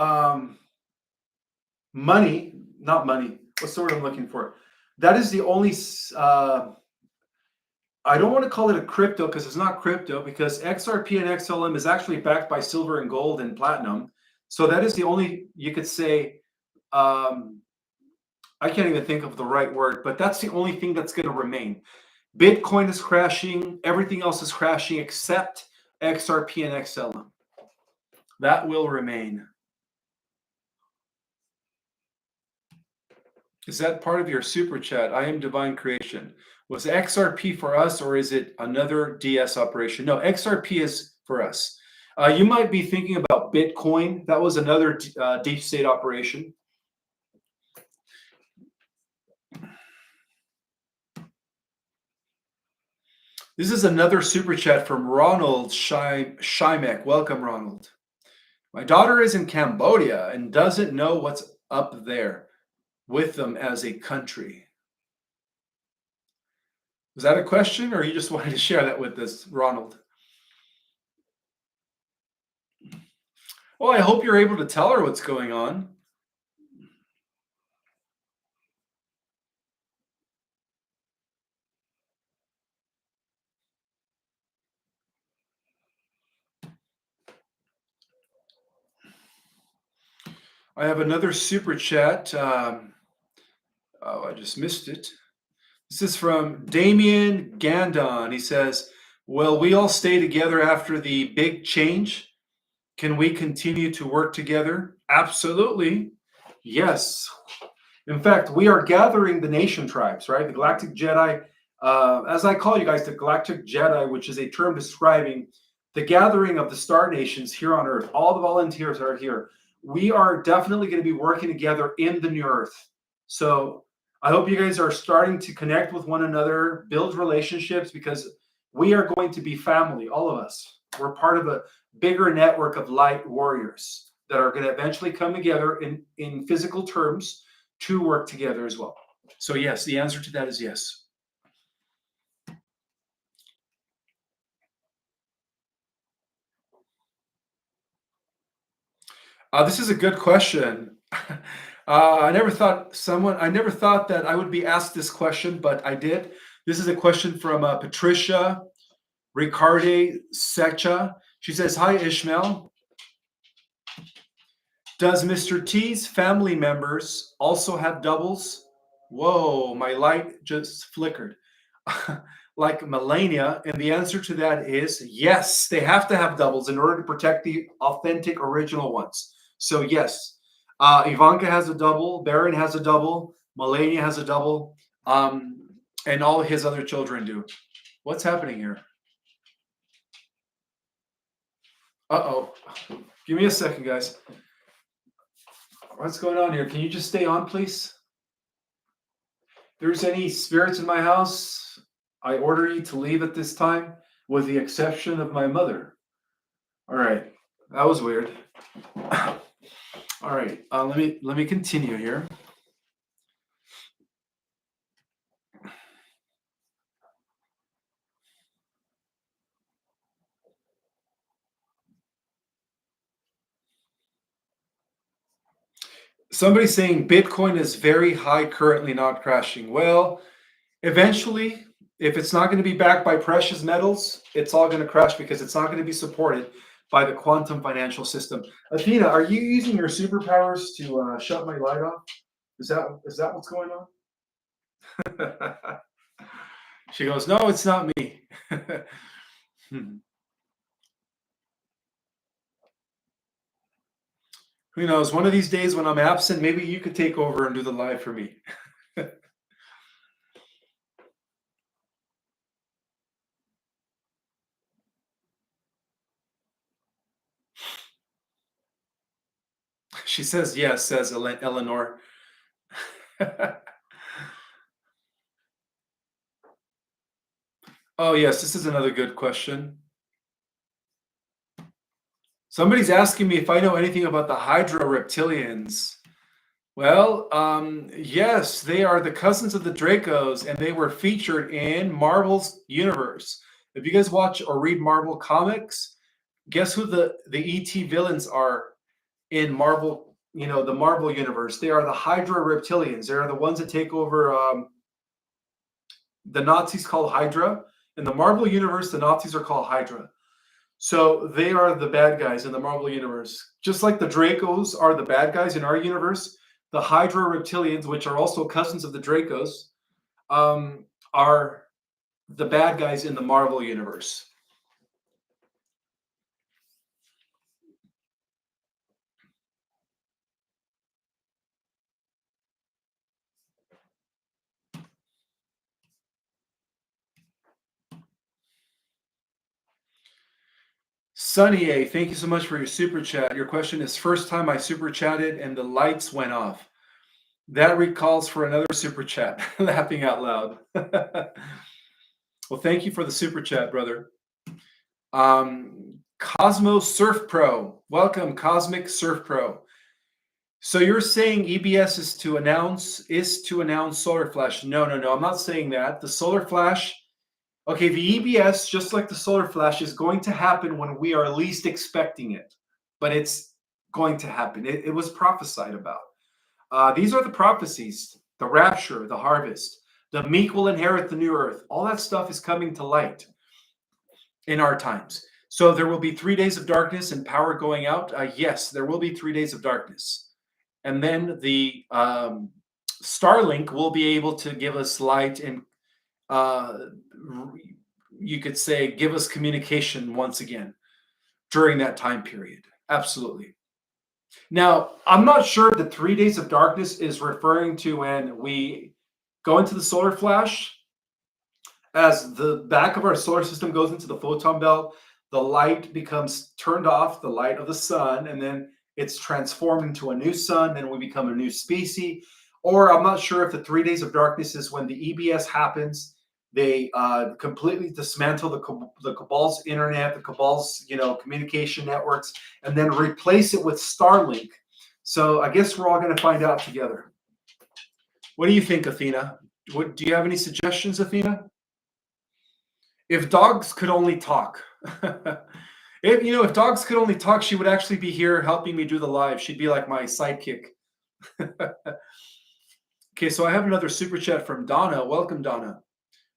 money, not money. What's the word I'm looking for? That is the only, I don't want to call it a crypto because it's not crypto, because XRP and XLM is actually backed by silver and gold and platinum. So that is the only, you could say, I can't even think of the right word, but that's the only thing that's going to remain. Bitcoin is crashing. Everything else is crashing except XRP and XLM. That will remain. Is that part of your super chat? I am divine creation. Was XRP for us, or is it another DS operation? No, XRP is for us. You might be thinking about Bitcoin. That was another deep state operation. This is another super chat from Ronald Shimek. Welcome, Ronald. My daughter is in Cambodia and doesn't know what's up there with them as a country. Was that a question, or you just wanted to share that with us, Ronald? Well, I hope you're able to tell her what's going on. I have another super chat. Oh, I just missed it. This is from Damien Gandon. He says, will we all stay together after the big change? Can we continue to work together? Absolutely. Yes. In fact, we are gathering the nation tribes, right? The Galactic Jedi, as I call you guys, the Galactic Jedi, which is a term describing the gathering of the star nations here on Earth. All the volunteers are here. We are definitely going to be working together in the new Earth. So I hope you guys are starting to connect with one another, build relationships, because we are going to be family, all of us. We're part of a bigger network of light warriors that are going to eventually come together in physical terms to work together as well. So yes, the answer to that is yes. This is a good question. I never thought that I would be asked this question, but I did. This is a question from Patricia Ricarde Secha. She says, hi, Ishmael. Does Mr. T's family members also have doubles? Whoa, my light just flickered. Like Melania, and the answer to that is yes, they have to have doubles in order to protect the authentic original ones. So yes, Ivanka has a double, Baron has a double, Melania has a double, and all his other children do. What's happening here? Uh-oh. Give me a second, guys. What's going on here? Can you just stay on, please? If there's any spirits in my house, I order you to leave at this time, with the exception of my mother. All right, that was weird. All right, let me continue here. Somebody's saying Bitcoin is very high currently, not crashing. Well, eventually, if it's not going to be backed by precious metals, it's all going to crash because it's not going to be supported by the quantum financial system. Athena, are you using your superpowers to shut my light off? Is that what's going on? She goes, no, it's not me. Who knows? One of these days when I'm absent, maybe you could take over and do the live for me. She says yes, says Eleanor. Oh, yes, this is another good question. Somebody's asking me if I know anything about the Hydra reptilians. Well, yes, they are the cousins of the Dracos, and they were featured in Marvel's universe. If you guys watch or read Marvel comics, guess who the ET villains are in Marvel? You know, the Marvel universe. They are the Hydra reptilians. They are the ones that take over. The Nazis called Hydra. In the Marvel universe, the Nazis are called Hydra. So they are the bad guys in the Marvel universe. Just like the Dracos are the bad guys in our universe, the Hydra reptilians, which are also cousins of the Dracos, are the bad guys in the Marvel universe. Sunny A, thank you so much for your super chat. Your question is first time I super chatted and the lights went off. That recalls for another super chat, laughing out loud. Well, thank you for the super chat, brother. Cosmo Surf Pro. Welcome, Cosmic Surf Pro. So you're saying EBS is to announce solar flash? No, no, no. I'm not saying that. The solar flash, okay, the EBS, just like the solar flash, is going to happen when we are least expecting it. But it's going to happen. It was prophesied about. These are the prophecies: the rapture, the harvest, the meek will inherit the new earth. All that stuff is coming to light in our times. So there will be 3 days of darkness and power going out. Yes, there will be 3 days of darkness. And then the Starlink will be able to give us light and uh, you could say give us communication once again during that time period. Absolutely. Now, I'm not sure the 3 days of darkness is referring to when we go into the solar flash. As the back of our solar system goes into the photon belt, the light becomes turned off, the light of the sun, and then it's transformed into a new sun, then we become a new species. Or I'm not sure if the 3 days of darkness is when the EBS happens. They completely dismantle the cabal's internet, the cabal's communication networks, and then replace it with Starlink. So I guess we're all going to find out together. What do you think, Athena? Do you have any suggestions, Athena? If dogs could only talk. If dogs could only talk, she would actually be here helping me do the live. She'd be like my sidekick. Okay, so I have another super chat from Donna. Welcome, Donna.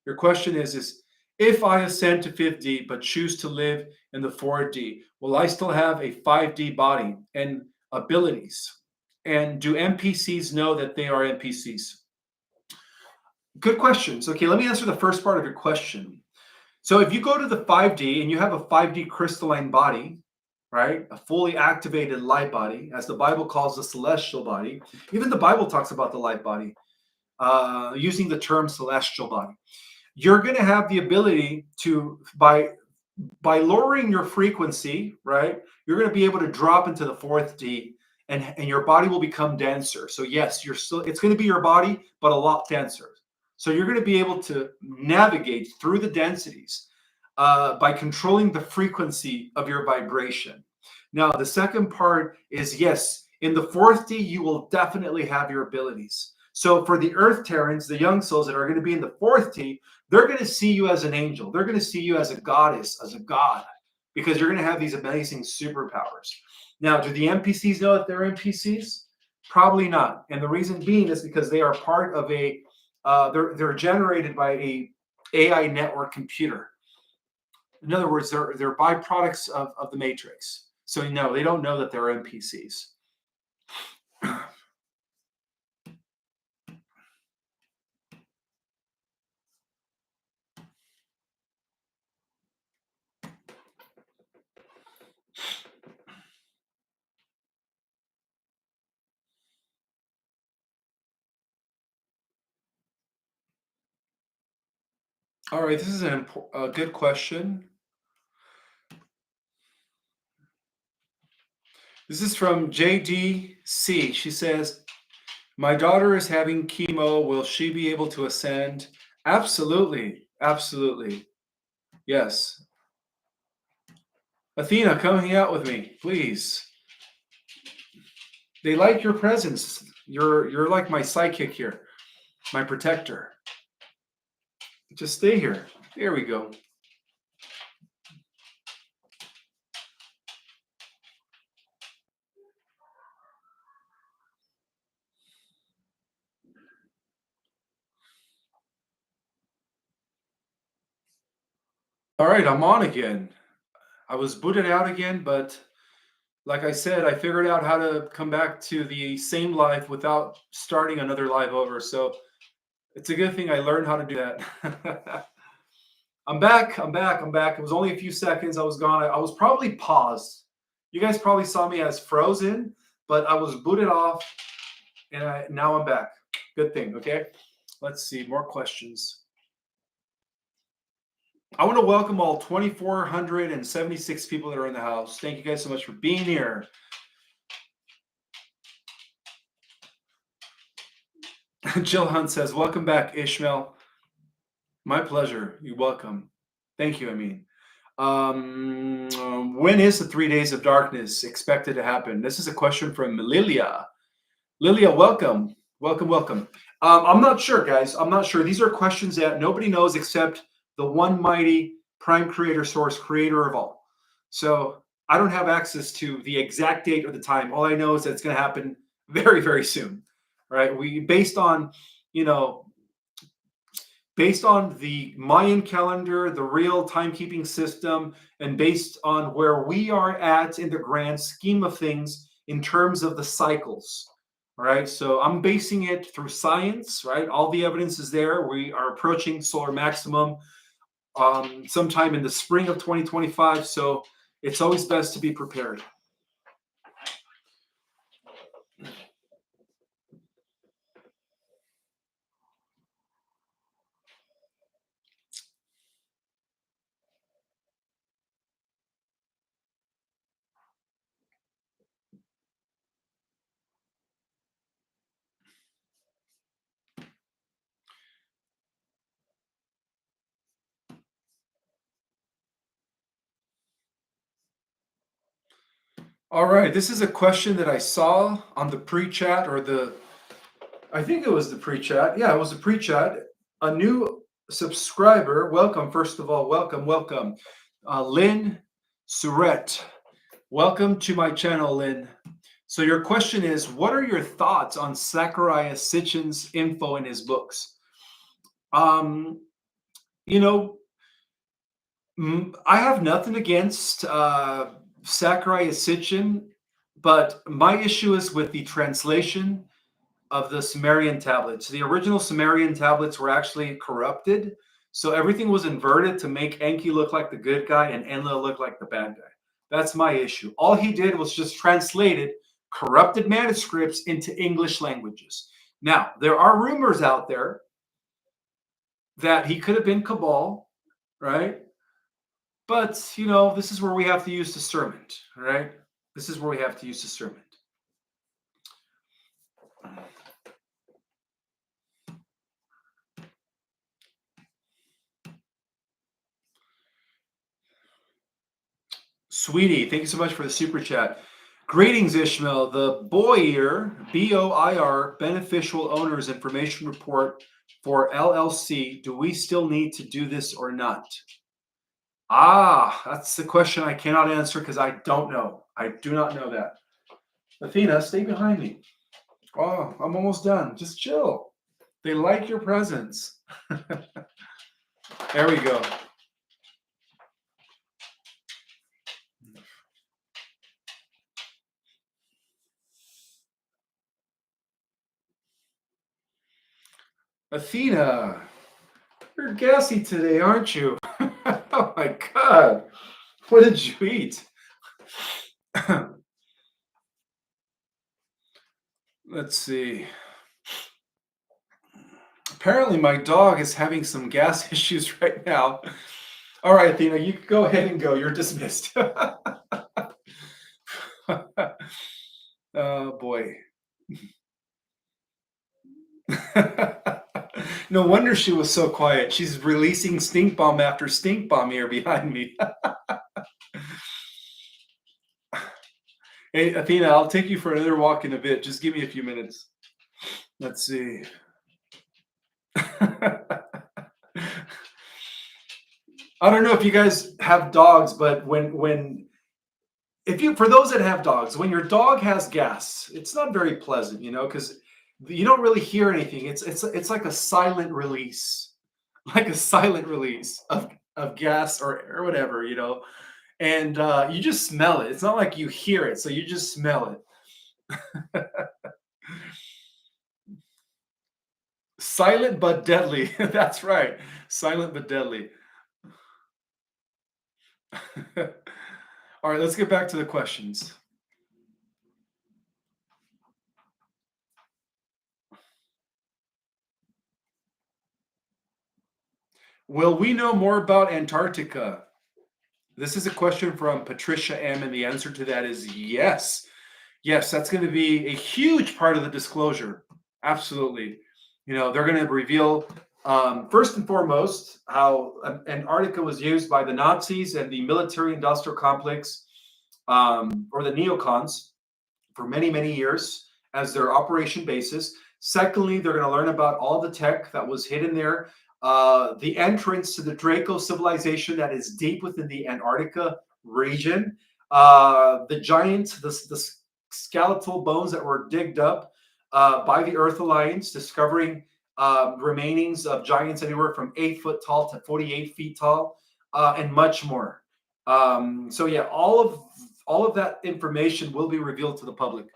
Your question is if I ascend to 5D but choose to live in the 4D, will I still have a 5D body and abilities? And do NPCs know that they are NPCs? Good questions. Okay, let me answer the first part of your question. So if you go to the 5D and you have a 5D crystalline body, right, a fully activated light body, as the Bible calls the celestial body, even the Bible talks about the light body, using the term celestial body. You're going to have the ability to, by lowering your frequency, right, you're going to be able to drop into the 4D and your body will become denser. So yes, it's going to be your body, but a lot denser. So you're going to be able to navigate through the densities by controlling the frequency of your vibration. Now, the second part is yes, in the 4D, you will definitely have your abilities. So for the Earth Terrans, the young souls that are going to be in the 4D, they're going to see you as an angel. They're going to see you as a goddess, as a god, because you're going to have these amazing superpowers. Now, do the NPCs know that they're NPCs? Probably not. And the reason being is because they are part of they're generated by a AI network computer. In other words, they're byproducts of the matrix. So no, they don't know that they're NPCs. All right, this is a good question. This is from JDC. She says, my daughter is having chemo. Will she be able to ascend? Absolutely. Absolutely. Yes. Athena, come hang out with me, please. They like your presence. You're like my sidekick here, my protector. Just stay here. There we go. All right, I'm on again. I was booted out again, but like I said, I figured out how to come back to the same live without starting another live over. So it's a good thing I learned how to do that. I'm back. I'm back. I'm back. It was only a few seconds. I was gone. I was probably paused. You guys probably saw me as frozen, but I was booted off, and now I'm back. Good thing. Okay. Let's see more questions. I want to welcome all 2,476 people that are in the house. Thank you guys so much for being here. Jill Hunt says, welcome back, Ishmael. My pleasure. You're welcome. Thank you, I mean. When is the 3 days of darkness expected to happen? This is a question from Lilia. Lilia, welcome. Welcome, welcome. I'm not sure, guys. I'm not sure. These are questions that nobody knows except the one mighty prime creator source, creator of all. So I don't have access to the exact date or the time. All I know is that it's going to happen very, very soon. Right? Based on, you know, based on the Mayan calendar, the real timekeeping system, and based on where we are at in the grand scheme of things in terms of the cycles. Right. So I'm basing it through science, right? All the evidence is there. We are approaching solar maximum sometime in the spring of 2025. So it's always best to be prepared. All right. This is a question that I saw on the pre-chat I think it was the pre-chat. Yeah, it was the pre-chat. A new subscriber. Welcome, first of all. Welcome, welcome. Lynn Surette. Welcome to my channel, Lynn. So your question is, what are your thoughts on Zachariah Sitchin's info in his books? You know, I have nothing against Zachariah Sitchin, but my issue is with the translation of the Sumerian tablets. The original Sumerian tablets were actually corrupted. So everything was inverted to make Enki look like the good guy and Enlil look like the bad guy. That's my issue. All he did was just translated corrupted manuscripts into English languages. Now, there are rumors out there that he could have been Cabal, right? But, you know, this is where we have to use discernment, right? This is where we have to use discernment. Sweetie, thank you so much for the super chat. Greetings, Ishmael. The Boyer, BOIR, Beneficial Owners Information Report for LLC. Do we still need to do this or not? Ah, that's the question I cannot answer because I don't know. I do not know that. Athena, stay behind me. Oh, I'm almost done. Just chill. They like your presence. There we go. Athena, you're gassy today, aren't you? Oh my God. What did you eat? Let's see. Apparently, my dog is having some gas issues right now. All right, Athena, you can go ahead and go. You're dismissed. Oh boy. No wonder she was so quiet. She's releasing stink bomb after stink bomb here behind me. Hey, Athena, I'll take you for another walk in a bit. Just give me a few minutes. Let's see. I don't know if you guys have dogs, but if you for those that have dogs, when your dog has gas, it's not very pleasant, because you don't really hear anything. It's like a silent release, like a silent release of gas or whatever, and you just smell it. It's not like you hear it, so you just smell it. Silent but deadly. That's right. Silent but deadly. All right, let's get back to the questions. Will we know more about Antarctica? This is a question from Patricia M, and the answer to that is yes. Yes, that's going to be a huge part of the disclosure. Absolutely. They're going to reveal, first and foremost, how Antarctica was used by the Nazis and the military industrial complex, or the neocons, for many, many years as their operation basis. Secondly, they're going to learn about all the tech that was hidden there, the entrance to the Draco civilization that is deep within the Antarctica region, the giants, the skeletal bones that were digged up by the Earth Alliance, discovering remainings of giants anywhere from 8 foot tall to 48 feet tall, and much more. So yeah, all of that information will be revealed to the public.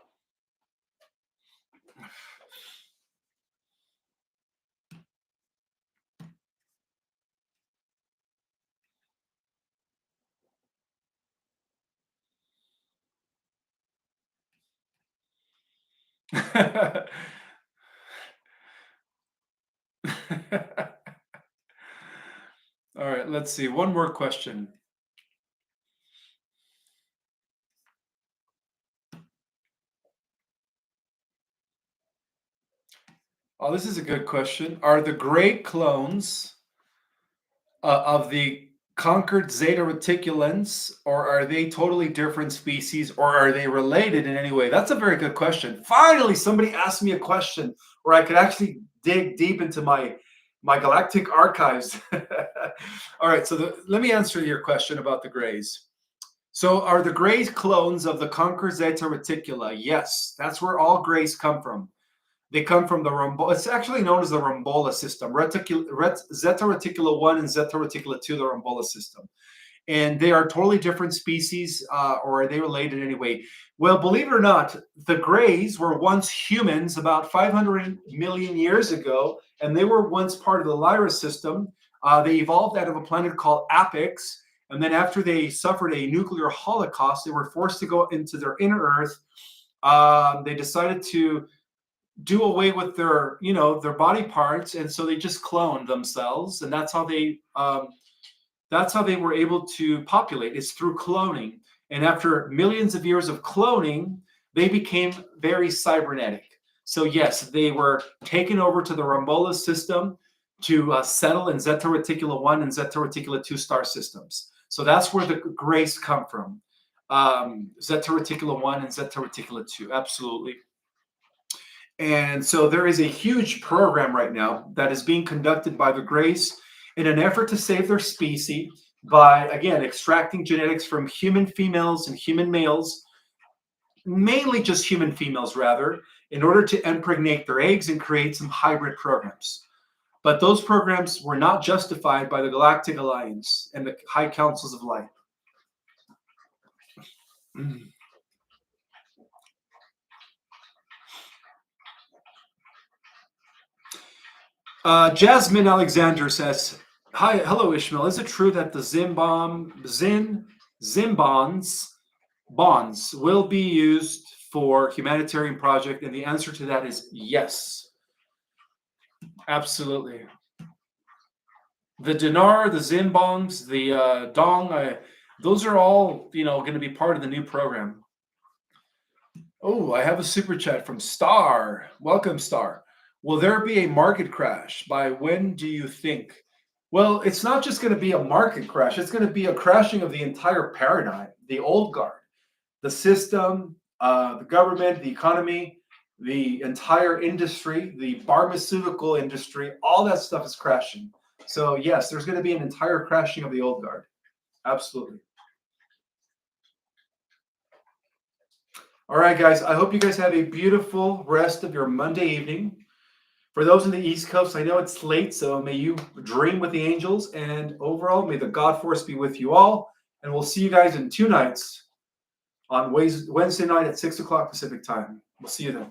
All right, let's see. One more question. Oh, this is a good question. Are the gray clones of the conquered Zeta reticulans, or are they totally different species, or are they related in any way? That's a very good question. Finally, somebody asked me a question where I could actually dig deep into my galactic archives. All right, so let me answer your question about the grays. So, are the grays clones of the conquered Zeta reticula? Yes, that's where all grays come from. They come from the Rombola. It's actually known as the Rombola system. Zeta Reticula 1 and Zeta Reticula 2, the Rombola system. And they are totally different species, or are they related anyway? Well, believe it or not, the Greys were once humans about 500 million years ago, and they were once part of the Lyra system. They evolved out of a planet called Apex, and then after they suffered a nuclear holocaust, they were forced to go into their inner Earth. They decided to do away with their body parts, and so they just cloned themselves, and that's how they were able to populate. It's through cloning, and after millions of years of cloning, they became very cybernetic. So yes, they were taken over to the Rombola system to settle in Zeta Reticula 1 and Zeta Reticula 2 star systems. So that's where the grays come from. Zeta Reticula 1 and Zeta Reticula 2, absolutely. And so there is a huge program right now that is being conducted by the Greys in an effort to save their species by, again, extracting genetics from human females and human males, mainly just human females, rather, in order to impregnate their eggs and create some hybrid programs. But those programs were not justified by the Galactic Alliance and the High Councils of Light. Jasmine Alexander says, "Hi, hello Ishmael. Is it true that the Zimbonds bonds will be used for humanitarian project?" And the answer to that is yes. Absolutely. The dinar, the zinbongs, the dong, those are all, going to be part of the new program. Oh, I have a super chat from Star. Welcome, Star. Will there be a market crash? By when do you think? Well, it's not just going to be a market crash, it's going to be a crashing of the entire paradigm, the old guard, the system, the government, the economy, the entire industry, the pharmaceutical industry, all that stuff is crashing. So, yes, there's going to be an entire crashing of the old guard. Absolutely. All right, guys, I hope you guys have a beautiful rest of your Monday evening. For those in the East Coast, I know it's late, so may you dream with the angels. And overall, may the God Force be with you all. And we'll see you guys in 2 nights on Wednesday night at 6 o'clock Pacific time. We'll see you then.